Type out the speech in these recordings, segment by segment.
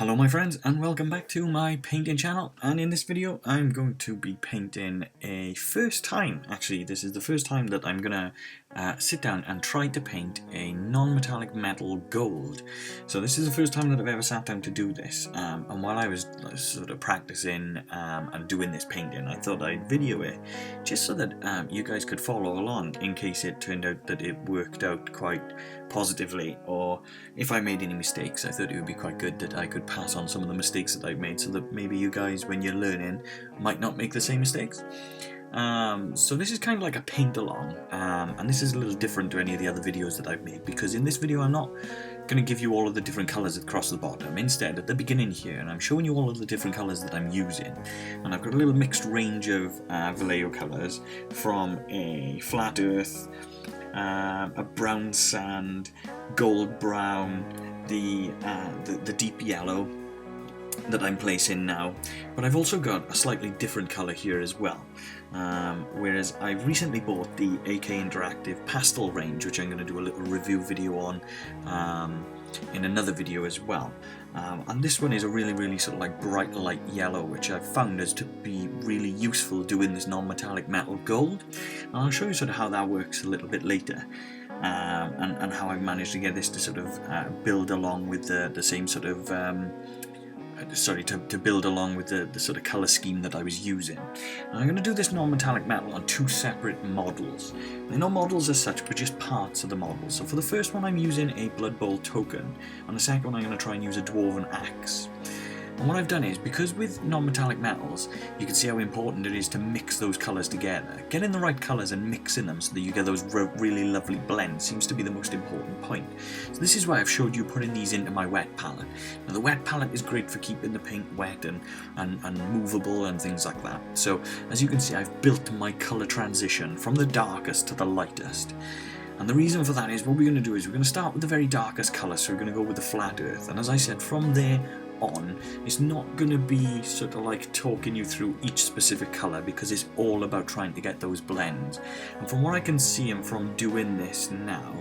Hello my friends and welcome back to my painting channel, and in this video I'm going to be painting a first time. Actually, this is the first time that I'm gonna sit down and try to paint a non-metallic metal gold. So this is the first time that I've ever sat down to do this, and while I was sort of practicing and doing this painting, I thought I'd video it just so that you guys could follow along in case it turned out that it worked out quite positively, or if I made any mistakes. I thought it would be quite good that I could pass on some of the mistakes that I've made so that maybe you guys, when you're learning, might not make the same mistakes. So this is kind of like a paint along, and this is a little different to any of the other videos that I've made, because in this video I'm not going to give you all of the different colours across the bottom. Instead, at the beginning here, and I'm showing you all of the different colours that I'm using, and I've got a little mixed range of bellow colours, from a flat earth, a brown sand, gold brown, the deep yellow that I'm placing now, but I've also got a slightly different colour here as well. Whereas I've recently bought the AK Interactive Pastel range, which I'm going to do a little review video on in another video as well. And this one is a really sort of like bright light yellow, which I've found as to be really useful doing this non-metallic metal gold. And I'll show you sort of how that works a little bit later. And how I've managed to get this to sort of build along with the same sort of to build along with the sort of colour scheme that I was using. And I'm going to do this non-metallic metal on two separate models. They're not models as such, but just parts of the model. So for the first one I'm using a Blood Bowl token, and the second one I'm going to try and use a Dwarven Axe. And what I've done is, because with non-metallic metals, you can see how important it is to mix those colours together. Getting the right colours and mixing them so that you get those really lovely blends seems to be the most important point. So this is why I've showed you putting these into my wet palette. Now the wet palette is great for keeping the paint wet and movable and things like that. So as you can see, I've built my colour transition from the darkest to the lightest. And the reason for that is, what we're going to do is we're going to start with the very darkest colour, so we're going to go with the flat earth. And as I said, from there on, it's not going to be sort of like talking you through each specific colour, because it's all about trying to get those blends. And from what I can see and from doing this now,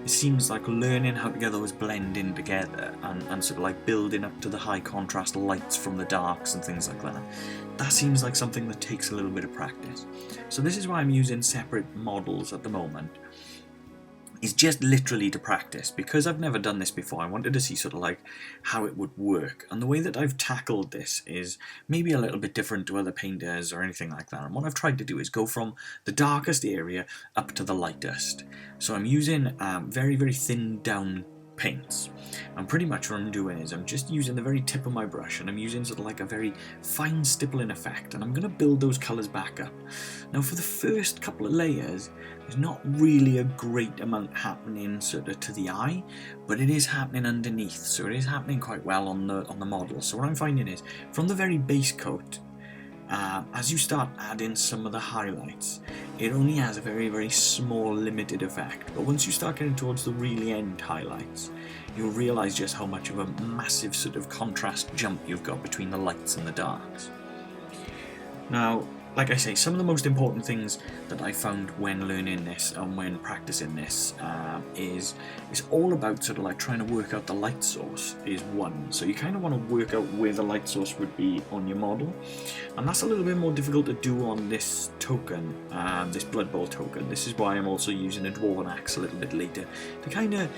it seems like learning how to get those blend in together and sort of like building up to the high contrast lights from the darks and things like that. That seems like something that takes a little bit of practice. So this is why I'm using separate models at the moment. Is just literally to practice, because I've never done this before. I wanted to see sort of like how it would work, and the way that I've tackled this is maybe a little bit different to other painters or anything like that. And what I've tried to do is go from the darkest area up to the lightest. So I'm using very thin down paints, and pretty much what I'm doing is I'm just using the very tip of my brush, and I'm using sort of like a very fine stippling effect, and I'm going to build those colours back up. Now for the first couple of layers, there's not really a great amount happening sort of to the eye, but it is happening underneath, so it is happening quite well on the model. So what I'm finding is, from the very base coat, as you start adding some of the highlights, it only has a very small limited effect, but once you start getting towards the really end highlights, you'll realise just how much of a massive sort of contrast jump you've got between the lights and the darks. Now, like I say, some of the most important things that I found when learning this and when practicing this is it's all about sort of like trying to work out the light source is one. So you kind of want to work out where the light source would be on your model, and that's a little bit more difficult to do on this token, this Blood Bowl token. This is why I'm also using a Dwarven Axe a little bit later to kind of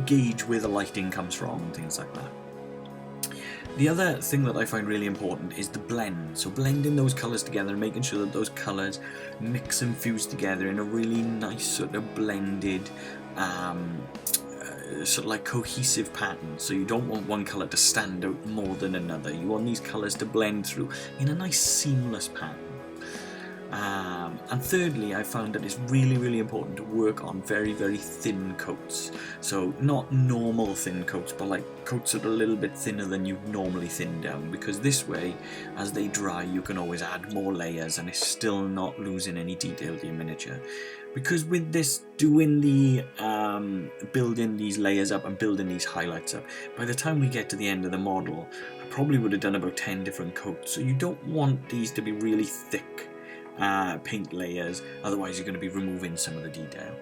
gauge where the lighting comes from and things like that. The other thing that I find really important is the blend, so blending those colours together and making sure that those colours mix and fuse together in a really nice sort of blended, sort of like cohesive pattern. So you don't want one colour to stand out more than another, you want these colours to blend through in a nice seamless pattern. And thirdly, I found that it's really important to work on very thin coats. So not normal thin coats, but like coats that are a little bit thinner than you normally thin down, because this way, as they dry, you can always add more layers and it's still not losing any detail to your miniature. Because with this, doing the building these layers up and building these highlights up, by the time we get to the end of the model, I probably would have done about 10 different coats. So you don't want these to be really thick paint layers, otherwise you're going to be removing some of the detail.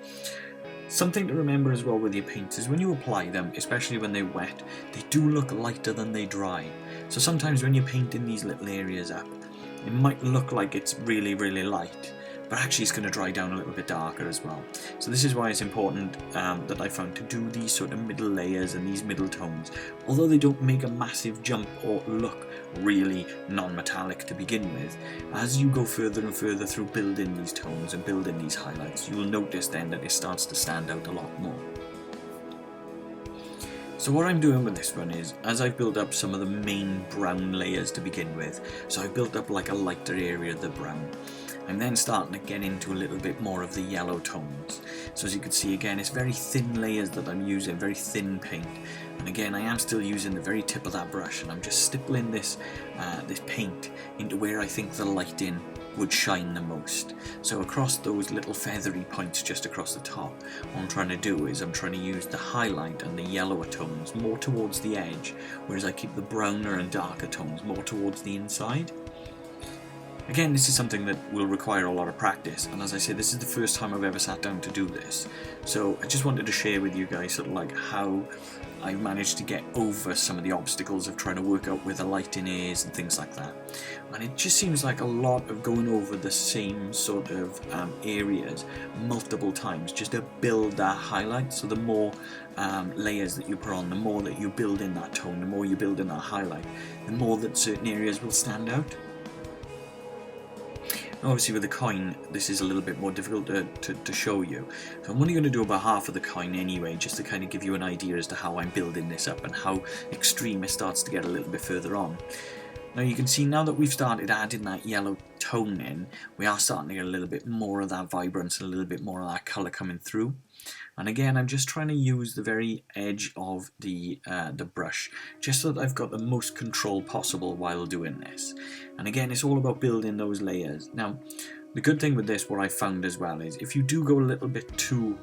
Something to remember as well with your paints is when you apply them, especially when they're wet, they do look lighter than they dry. So sometimes when you're painting these little areas up, it might look like it's really, really light, but actually it's going to dry down a little bit darker as well. So this is why it's important that I found to do these sort of middle layers and these middle tones. Although they don't make a massive jump or look really non-metallic to begin with, as you go further and further through building these tones and building these highlights, you will notice then that it starts to stand out a lot more. So what I'm doing with this one is, as I've built up some of the main brown layers to begin with, so I've built up like a lighter area of the brown, I'm then starting to get into a little bit more of the yellow tones. So as you can see, again, it's very thin layers that I'm using, very thin paint. And again, I am still using the very tip of that brush, and I'm just stippling this paint into where I think the lighting would shine the most. So across those little feathery points just across the top, what I'm trying to do is I'm trying to use the highlight and the yellower tones more towards the edge, whereas I keep the browner and darker tones more towards the inside. Again, this is something that will require a lot of practice, and as I said, this is the first time I've ever sat down to do this. So I just wanted to share with you guys sort of like how I've managed to get over some of the obstacles of trying to work out where the lighting is and things like that. And it just seems like a lot of going over the same sort of areas multiple times just to build that highlight. So the more layers that you put on, the more that you build in that tone, the more you build in that highlight, the more that certain areas will stand out. Obviously with the coin, this is a little bit more difficult to show you. So I'm only going to do about half of the coin anyway, just to kind of give you an idea as to how I'm building this up and how extreme it starts to get a little bit further on. Now you can see now that we've started adding that yellow tone in, we are starting to get a little bit more of that vibrance and a little bit more of that colour coming through. And again, I'm just trying to use the very edge of the brush, just so that I've got the most control possible while doing this. And again, it's all about building those layers. Now, the good thing with this, what I found as well, is if you do go a little bit too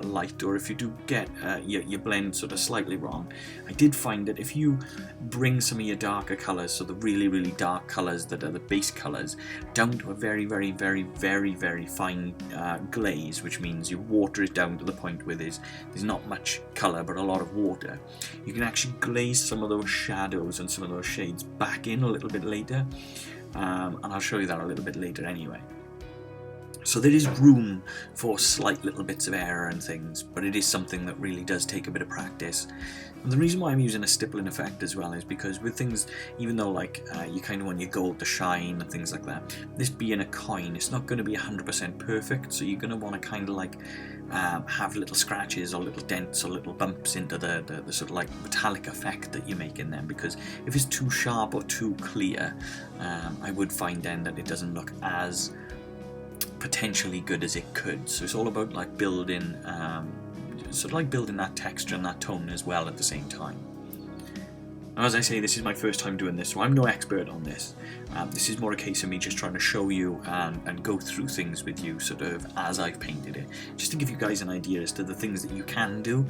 light, or if you do get your blend sort of slightly wrong, I did find that if you bring some of your darker colours, so the really, really dark colours that are the base colours, down to a very, very, very, very, very fine glaze, which means you water it down to the point where there's not much colour but a lot of water, you can actually glaze some of those shadows and some of those shades back in a little bit later, and I'll show you that a little bit later anyway. So there is room for slight little bits of error and things, but it is something that really does take a bit of practice. And the reason why I'm using a stippling effect as well is because with things, even though like you kind of want your gold to shine and things like that, this being a coin, it's not going to be 100% perfect, so you're going to want to kind of like have little scratches or little dents or little bumps into the sort of like metallic effect that you're making then, because if it's too sharp or too clear, I would find then that it doesn't look as potentially good as it could. So it's all about like building sort of like building that texture and that tone as well at the same time. Now, as I say, this is my first time doing this, so I'm no expert on this. This is more a case of me just trying to show you and go through things with you sort of as I've painted it, just to give you guys an idea as to the things that you can do.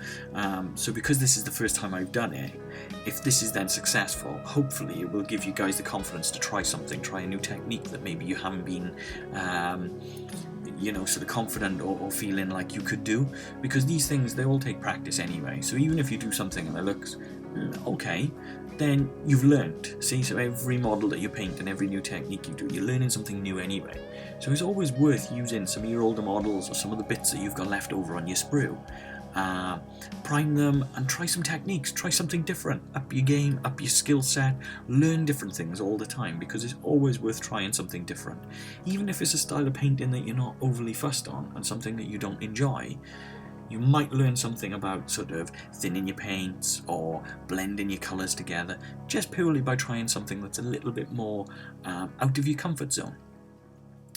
So because this is the first time I've done it, if this is then successful, hopefully it will give you guys the confidence to try something, try a new technique that maybe you haven't been you know, sort of confident or feeling like you could do, because these things, they all take practice anyway. So even if you do something and it looks okay, then you've learned. See, so every model that you paint and every new technique you do, you're learning something new anyway. So it's always worth using some of your older models or some of the bits that you've got left over on your sprue. Prime them and try some techniques, try something different, up your game, up your skill set, learn different things all the time, because it's always worth trying something different. Even if it's a style of painting that you're not overly fussed on and something that you don't enjoy, you might learn something about sort of thinning your paints or blending your colours together just purely by trying something that's a little bit more out of your comfort zone.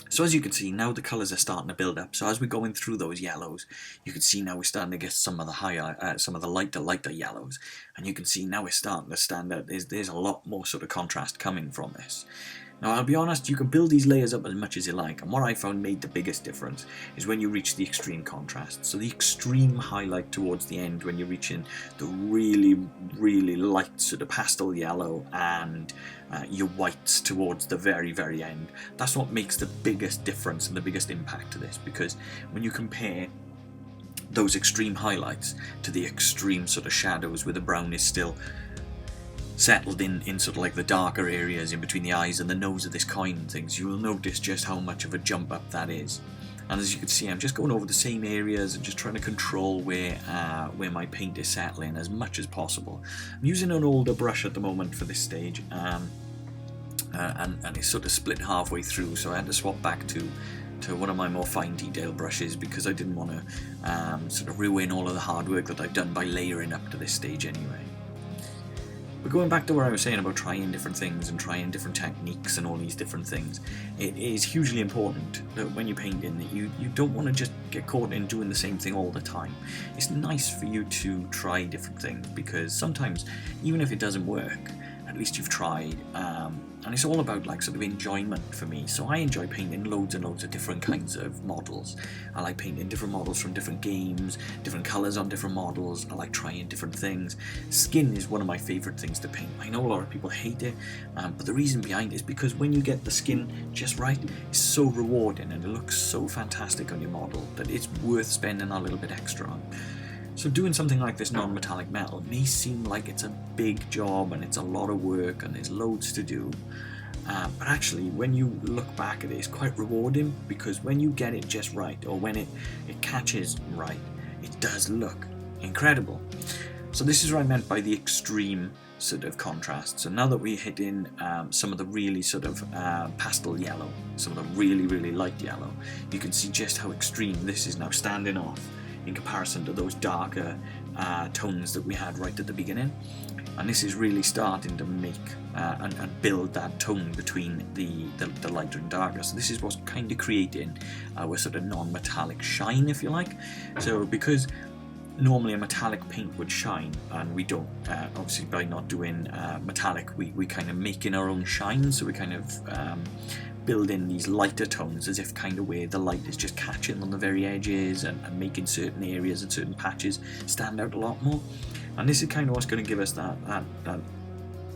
So as you can see, now the colours are starting to build up. So as we're going through those yellows, you can see now we're starting to get some of the lighter yellows, and you can see now we're starting to stand out. There's a lot more sort of contrast coming from this. Now I'll be honest, you can build these layers up as much as you like, and what I found made the biggest difference is when you reach the extreme contrast. So the extreme highlight towards the end, when you're reaching the really, really light sort of pastel yellow and your whites towards the very, very end. That's what makes the biggest difference and the biggest impact to this, because when you compare those extreme highlights to the extreme sort of shadows where the brown is still settled in sort of like the darker areas in between the eyes and the nose of this coin and things, you will notice just how much of a jump up that is. And as you can see, I'm just going over the same areas and just trying to control where my paint is settling as much as possible. I'm using an older brush at the moment for this stage, and it's sort of split halfway through, so I had to swap back to one of my more fine detail brushes because I didn't want to sort of ruin all of the hard work that I've done by layering up to this stage anyway. But going back to what I was saying about trying different things and trying different techniques and all these different things, it is hugely important that when you're painting that you don't want to just get caught in doing the same thing all the time. It's nice for you to try different things because sometimes, even if it doesn't work, at least you've tried. And it's all about like sort of enjoyment for me. So I enjoy painting loads and loads of different kinds of models. I like painting different models from different games, different colours on different models. I like trying different things. Skin is one of my favourite things to paint. I know a lot of people hate it, but the reason behind it is because when you get the skin just right, it's so rewarding and it looks so fantastic on your model that it's worth spending a little bit extra on. So doing something like this non-metallic metal may seem like it's a big job and it's a lot of work and there's loads to do, but actually when you look back at it, it's quite rewarding because when you get it just right, or when it catches right, it does look incredible. So this is what I meant by the extreme sort of contrast. So now that we hit in some of the really sort of pastel yellow, some of the really light yellow, you can see just how extreme this is now standing off in comparison to those darker tones that we had right at the beginning. And this is really starting to make and build that tone between the lighter and darker. So this is what's kind of creating our sort of non-metallic shine, if you like. So because normally a metallic paint would shine, and we don't, obviously by not doing metallic, we kind of make in our own shine, so we kind of build in these lighter tones as if kind of where the light is just catching on the very edges and making certain areas and certain patches stand out a lot more. And this is kind of what's going to give us that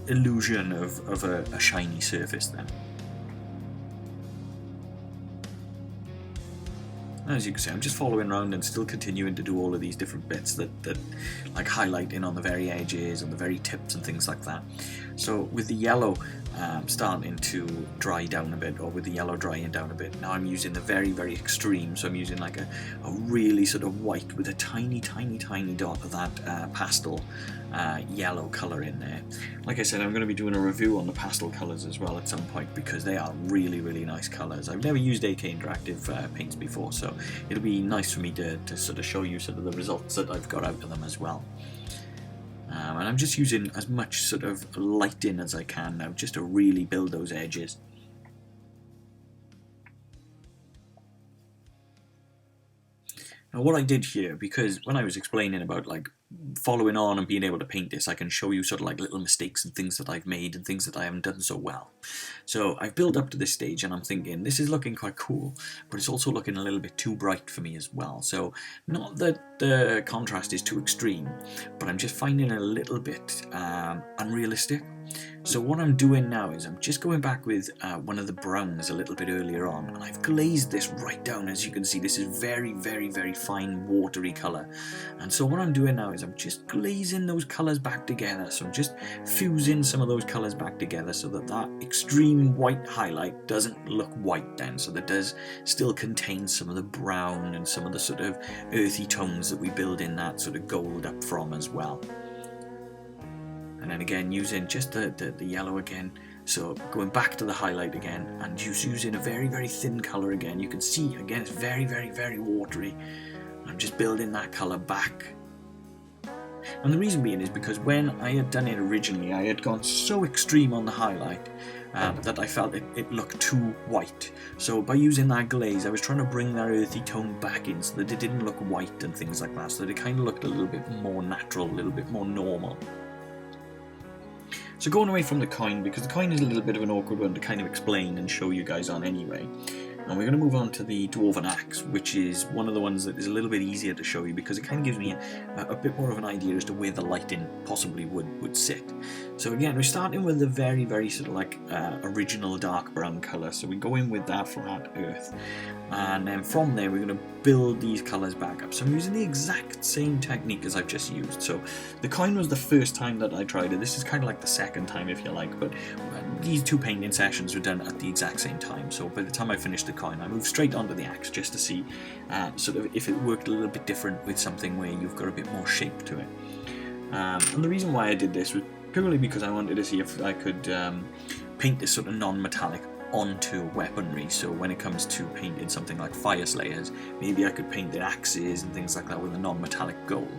illusion of a shiny surface then. As you can see, I'm just following around and still continuing to do all of these different bits that like highlighting on the very edges and the very tips and things like that. So with the yellow starting to dry down a bit, or with the yellow drying down a bit, now I'm using the very extreme. So I'm using like a really sort of white with a tiny dot of that pastel yellow colour in there. Like I said, I'm going to be doing a review on the pastel colours as well at some point because they are really nice colours. I've never used AK Interactive paints before, so it'll be nice for me to sort of show you sort of the results that I've got out of them as well. And I'm just using as much sort of lighting as I can now just to really build those edges. Now what I did here, because when I was explaining about like following on and being able to paint this, I can show you sort of like little mistakes and things that I've made and things that I haven't done so well. So I've built up to this stage and I'm thinking this is looking quite cool, but it's also looking a little bit too bright for me as well. So not that the contrast is too extreme, but I'm just finding it a little bit unrealistic. So what I'm doing now is I'm just going back with one of the browns a little bit earlier on, and I've glazed this right down. As you can see, this is very fine watery colour. And so what I'm doing now is I'm just glazing those colours back together. So I'm just fusing some of those colours back together so that that extreme white highlight doesn't look white then, so that does still contain some of the brown and some of the sort of earthy tones that we build in that sort of gold up from as well. And then again using just the yellow again, so going back to the highlight again and just using a very thin colour again. You can see again it's very watery. I'm just building that colour back. And the reason being is because when I had done it originally, I had gone so extreme on the highlight that I felt it looked too white. So by using that glaze, I was trying to bring that earthy tone back in so that it didn't look white and things like that, so that it kind of looked a little bit more natural, a little bit more normal. So going away from the coin, because the coin is a little bit of an awkward one to kind of explain and show you guys on anyway, And we're going to move on to the Dwarven Axe, which is one of the ones that is a little bit easier to show you because it kind of gives me a bit more of an idea as to where the lighting possibly would sit. So again, we're starting with the very, very sort of like original dark brown colour. So we go in with that flat earth. And then from there, we're going to build these colours back up. So I'm using the exact same technique as I've just used. So the coin was the first time that I tried it. This is kind of like the second time, if you like, but these two painting sessions were done at the exact same time. So by the time I finished the coin, I moved straight onto the axe just to see sort of if it worked a little bit different with something where you've got a bit more shape to it. And the reason why I did this was purely because I wanted to see if I could paint this sort of non-metallic onto weaponry. So when it comes to painting something like fire slayers, maybe I could paint their axes and things like that with a non-metallic gold.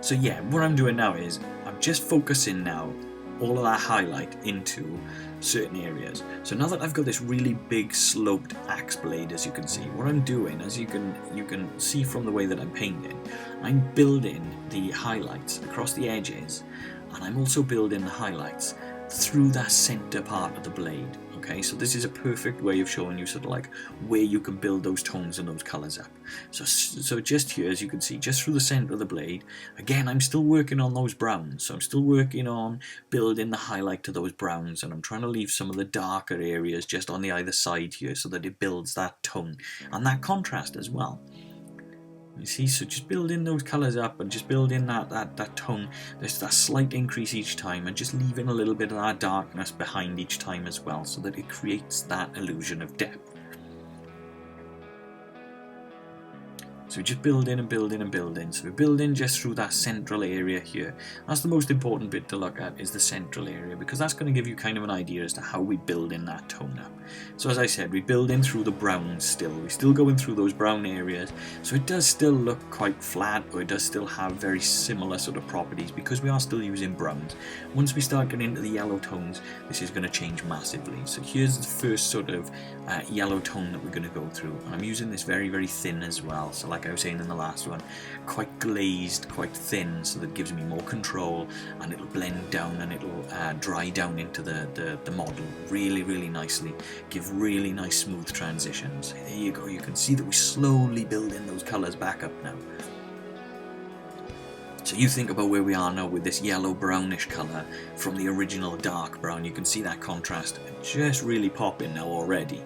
So yeah, what I'm doing now is I'm just focusing now all of that highlight into certain areas. So now that I've got this really big sloped axe blade, as you can see, what I'm doing, as you can see from the way that I'm painting, I'm building the highlights across the edges, and I'm also building the highlights through that center part of the blade. Okay, so this is a perfect way of showing you sort of like where you can build those tones and those colors up. So just here, as you can see, just through the center of the blade, again, I'm still working on those browns. So I'm still working on building the highlight to those browns, and I'm trying to leave some of the darker areas just on the either side here so that it builds that tone and that contrast as well. You see, so just building those colours up and just building that tone, there's that slight increase each time, and just leaving a little bit of that darkness behind each time as well, so that it creates that illusion of depth. So we're just building and building and building. So we're building just through that central area here. That's the most important bit to look at, is the central area, because that's going to give you kind of an idea as to how we build in that tone up. So as I said, we build in through the browns still. We're still going through those brown areas. So it does still look quite flat, or it does still have very similar sort of properties because we are still using browns. Once we start getting into the yellow tones, this is going to change massively. So here's the first sort of yellow tone that we're going to go through. And I'm using this very, very thin as well. So like I was saying in the last one, quite glazed, quite thin, so that it gives me more control, and it'll blend down and it'll dry down into the model really, really nicely, give really nice smooth transitions. There you go, you can see that we slowly build in those colours back up now. So you think about where we are now with this yellow brownish colour from the original dark brown. You can see that contrast just really popping now already.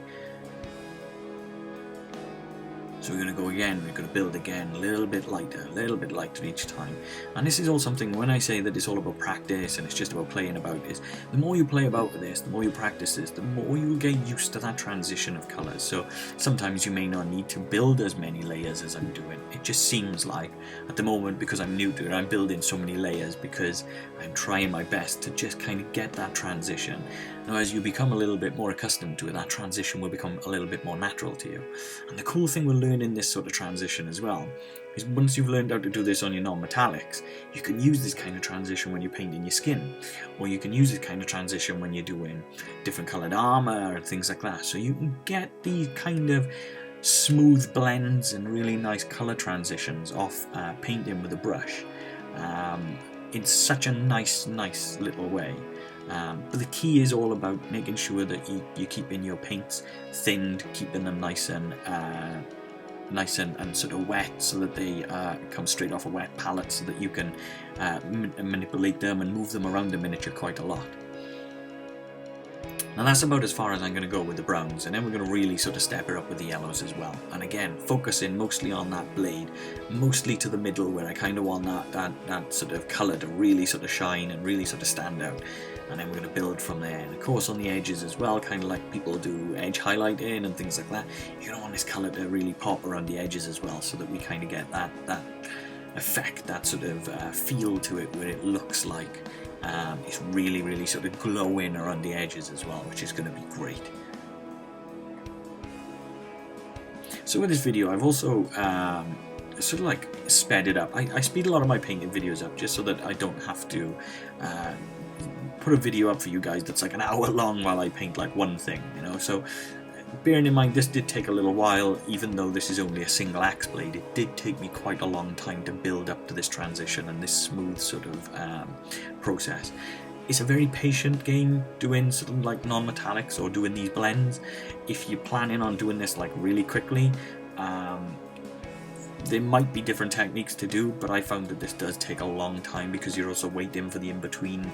So we're going to go again, we're going to build again, a little bit lighter each time. And this is all something, when I say that it's all about practice and it's just about playing about, is the more you play about with this, the more you practice this, the more you'll get used to that transition of colours. So sometimes you may not need to build as many layers as I'm doing. It just seems like, at the moment, because I'm new to it, I'm building so many layers because I'm trying my best to just kind of get that transition. Now, as you become a little bit more accustomed to it, that transition will become a little bit more natural to you. And the cool thing with learning this sort of transition as well is once you've learned how to do this on your non-metallics, you can use this kind of transition when you're painting your skin, or you can use this kind of transition when you're doing different coloured armour and things like that. So you can get these kind of smooth blends and really nice colour transitions off painting with a brush in such a nice little way. But the key is all about making sure that you're keeping your paints thinned, keeping them nice and sort of wet, so that they come straight off a wet palette, so that you can manipulate them and move them around the miniature quite a lot. Now that's about as far as I'm going to go with the browns, and then we're going to really sort of step it up with the yellows as well. And again, focusing mostly on that blade, mostly to the middle, where I kind of want that sort of colour to really sort of shine and really sort of stand out. And then we're going to build from there. And of course on the edges as well, kind of like people do edge highlighting and things like that. You don't want this colour to really pop around the edges as well, so that we kind of get that effect, that sort of feel to it, where it looks like it's really sort of glowing around the edges as well, which is going to be great. So with this video, I've also sort of like sped it up. I speed a lot of my painting videos up just so that I don't have to put a video up for you guys that's like an hour long while I paint like one thing, you know. So bearing in mind this did take a little while, even though this is only a single axe blade, it did take me quite a long time to build up to this transition and this smooth sort of process. it's a very patient game doing sort of like non-metallics or doing these blends. If you're planning on doing this like really quickly, there might be different techniques to do, but I found that this does take a long time because you're also waiting for the in-between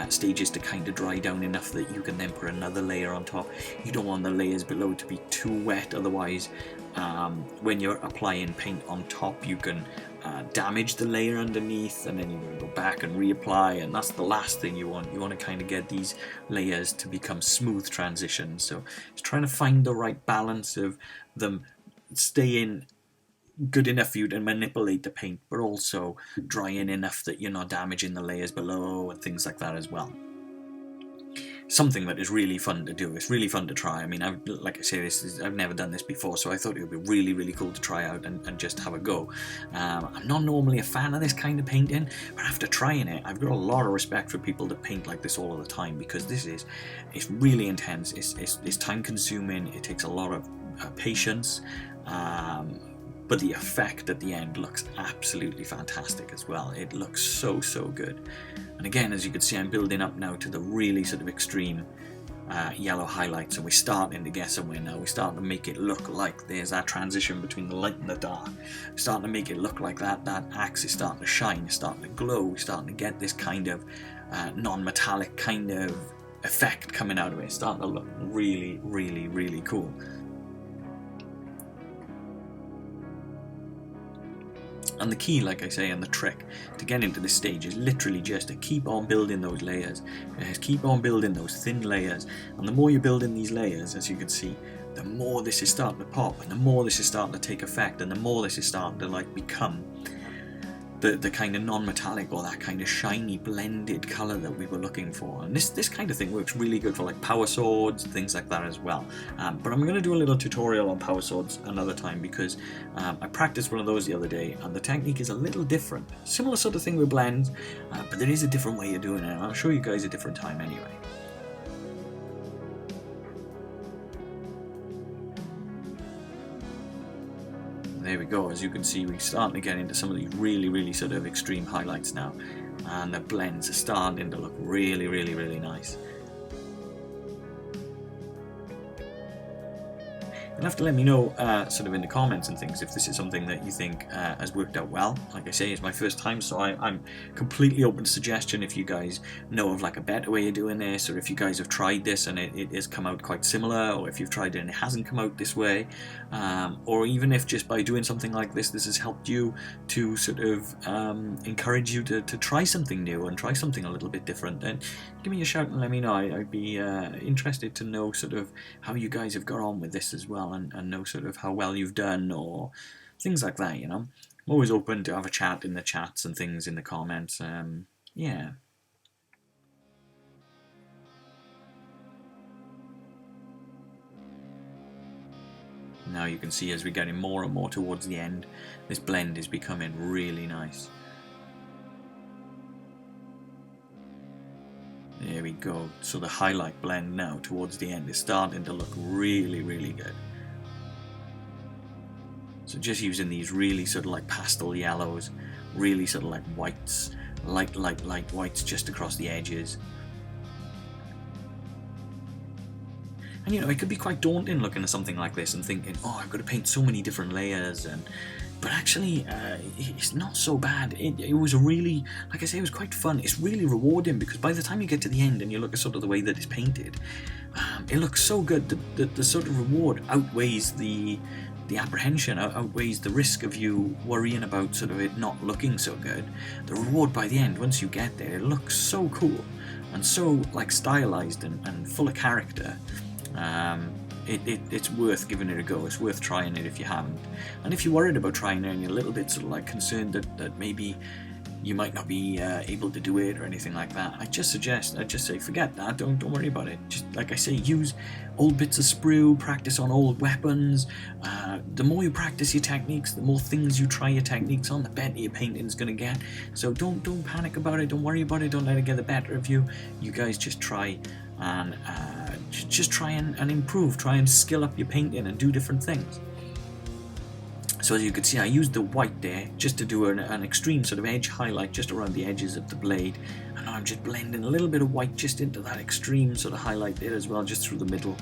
stages to kind of dry down enough that you can then put another layer on top. You don't want the layers below to be too wet, otherwise when you're applying paint on top you can damage the layer underneath, and then you go back and reapply, and that's the last thing you want. You want to kind of get these layers to become smooth transitions, so it's trying to find the right balance of them staying good enough for you to manipulate the paint, but also drying enough that you're not damaging the layers below and things like that as well. Something that is really fun to do. It's really fun to try. I mean, like I say, I've never done this before, so I thought it would be really, really cool to try out and just have a go. I'm not normally a fan of this kind of painting, but after trying it, I've got a lot of respect for people that paint like this all of the time, because it's really intense. It's time consuming. It takes a lot of patience. But the effect at the end looks absolutely fantastic as well. It looks so, so good. And again, as you can see, I'm building up now to the really sort of extreme yellow highlights, and we're starting to get somewhere now. We're starting to make it look like there's that transition between the light and the dark. We're starting to make it look like that axe is starting to shine, it's starting to glow. We're starting to get this kind of non-metallic kind of effect coming out of it. It's starting to look really, really, really cool. And the key, like I say, and the trick to get into this stage is literally just to keep on building those layers. Keep on building those thin layers. And the more you're building these layers, as you can see, the more this is starting to pop, and the more this is starting to take effect, and the more this is starting to like become the kind of non-metallic or that kind of shiny blended colour that we were looking for. And this kind of thing works really good for like power swords, things like that as well. But I'm going to do a little tutorial on power swords another time, because I practiced one of those the other day and the technique is a little different. Similar sort of thing with blends, but there is a different way of doing it, and I'll show you guys a different time anyway. There we go. As you can see, we're starting to get into some of these really, really sort of extreme highlights now, and the blends are starting to look really, really, really nice. You'll have to let me know sort of in the comments and things if this is something that you think has worked out well. Like I say, it's my first time, so I'm completely open to suggestion if you guys know of like a better way of doing this, or if you guys have tried this and it has come out quite similar, or if you've tried it and it hasn't come out this way, or even if just by doing something like this has helped you to sort of encourage you to try something new and try something a little bit different, then give me a shout and let me know. I'd be interested to know sort of how you guys have got on with this as well, and know sort of how well you've done or things like that, you know. I'm always open to have a chat in the chats and things in the comments. Yeah. Now you can see as we're getting more and more towards the end, this blend is becoming really nice. There we go. So the highlight blend now towards the end is starting to look really, really good. So just using these really sort of like pastel yellows, really sort of like whites, light whites just across the edges. And you know, it could be quite daunting looking at something like this and thinking, oh, I've got to paint so many different layers, but actually it's not so bad. It was really, like I say, it was quite fun. It's really rewarding, because by the time you get to the end and you look at sort of the way that it's painted, it looks so good. The sort of reward outweighs the apprehension, outweighs the risk of you worrying about sort of it not looking so good. The reward by the end, once you get there, it looks so cool and so like stylized and full of character. It's worth giving it a go. It's worth trying it if you haven't. And if you're worried about trying it and you're a little bit sort of like concerned that maybe you might not be able to do it or anything like that, I just say forget that. Don't worry about it. Just like I say, use old bits of sprue, practice on old weapons. The more you practice your techniques, the more things you try your techniques on, the better your painting's gonna get. So don't panic about it. Don't worry about it. Don't let it get the better of you. You guys just try and and improve. Try and skill up your painting and do different things. So as you can see, I used the white there just to do an extreme sort of edge highlight just around the edges of the blade, and now I'm just blending a little bit of white just into that extreme sort of highlight there as well, just through the middle.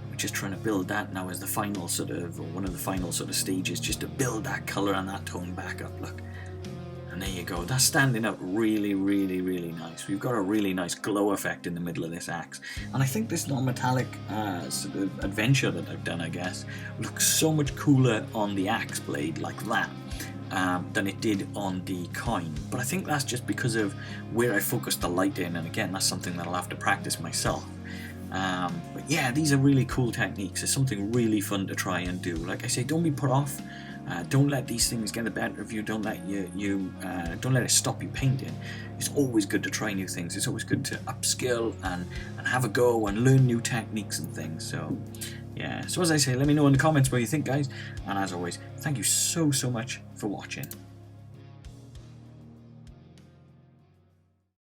We're just trying to build that now as the final sort of, or one of the final sort of stages, just to build that colour and that tone back up, look. And there you go, that's standing out really, really, really nice. We've got a really nice glow effect in the middle of this axe. And I think this non-metallic sort of adventure that I've done, I guess, looks so much cooler on the axe blade like that than it did on the coin. But I think that's just because of where I focused the light in, and again, that's something that I'll have to practice myself. But yeah, these are really cool techniques. It's something really fun to try and do. Like I say, don't be put off. Don't let these things get the better of you. Don't let don't let it stop you painting. It's always good to try new things. It's always good to upskill and have a go and learn new techniques and things. So yeah, so as I say, let me know in the comments what you think, guys. And as always, thank you so much for watching.